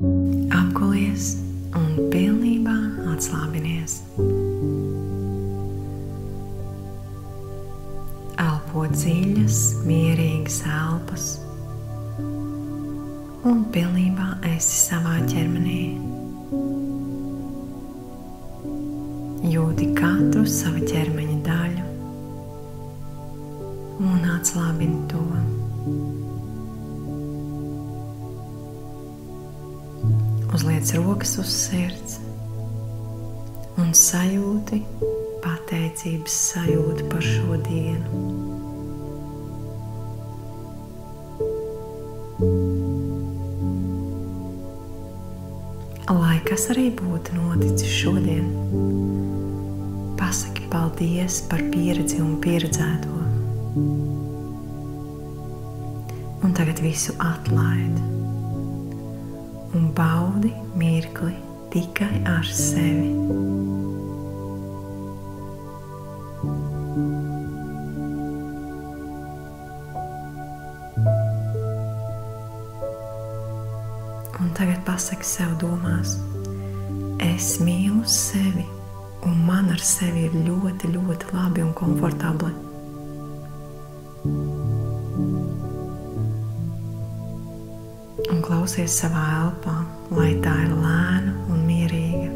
Apgulies un pilnībā atslābinies. Elpo dziļas, mierīgas elpas un pilnībā esi savā ķermenī. Jūti katru sava ķermeņa daļu un atslābini to. Uzliec rokas uz sirds un sajūti pateicības sajūtu par šo dienu. Lai kas arī būtu noticis šodien, pasaki paldies par pieredzi un pieredzēto. Un tagad visu atlaidi un baudi mirkli tikai ar sevi. Un tagad pasaki sev domās: es mīlu sevi, un man ar sevi ir ļoti, ļoti labi un komfortabli. Un klausies savā elpā, lai tā ir lēna un mierīga.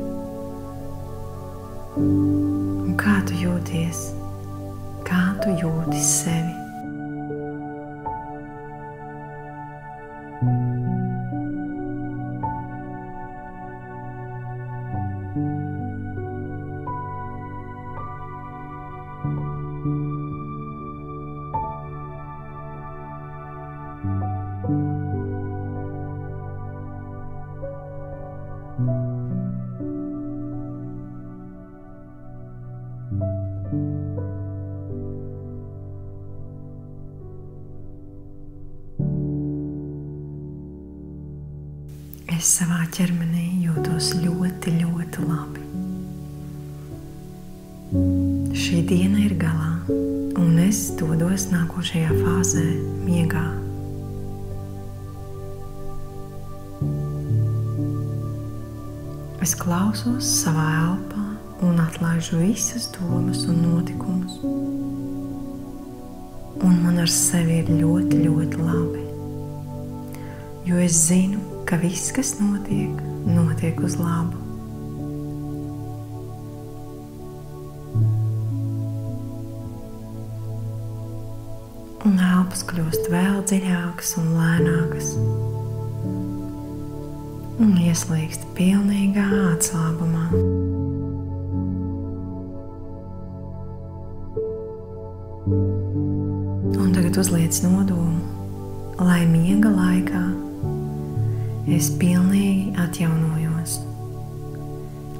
Un kā tu jūties? Kā tu jūti sevi? Es savā ķermenī jūtos ļoti, ļoti labi. Šī diena ir galā, un es dodos nākošajā fāzē miegā. Es klausos savā elpā un atlaižu visas domas un notikumus. Un man ar sevi ir ļoti, ļoti labi. Jo es zinu, ka viss, kas notiek, notiek uz labu. Un elpas kļūst vēl dziļākas un lēnākas. Un ieslīgst pilnīgā atslābumā. Un tagad uzliec nodomu, lai miega laikā es pilnīgi atjaunojos,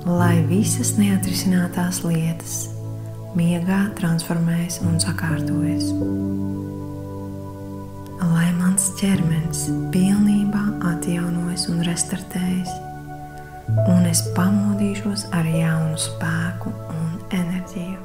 lai visas neatrisinātās lietas miegā transformējas un sakārtojas, lai mans ķermenis pilnībā atjaunojas un restartējas, un es pamodīšos ar jaunu spēku un enerģiju.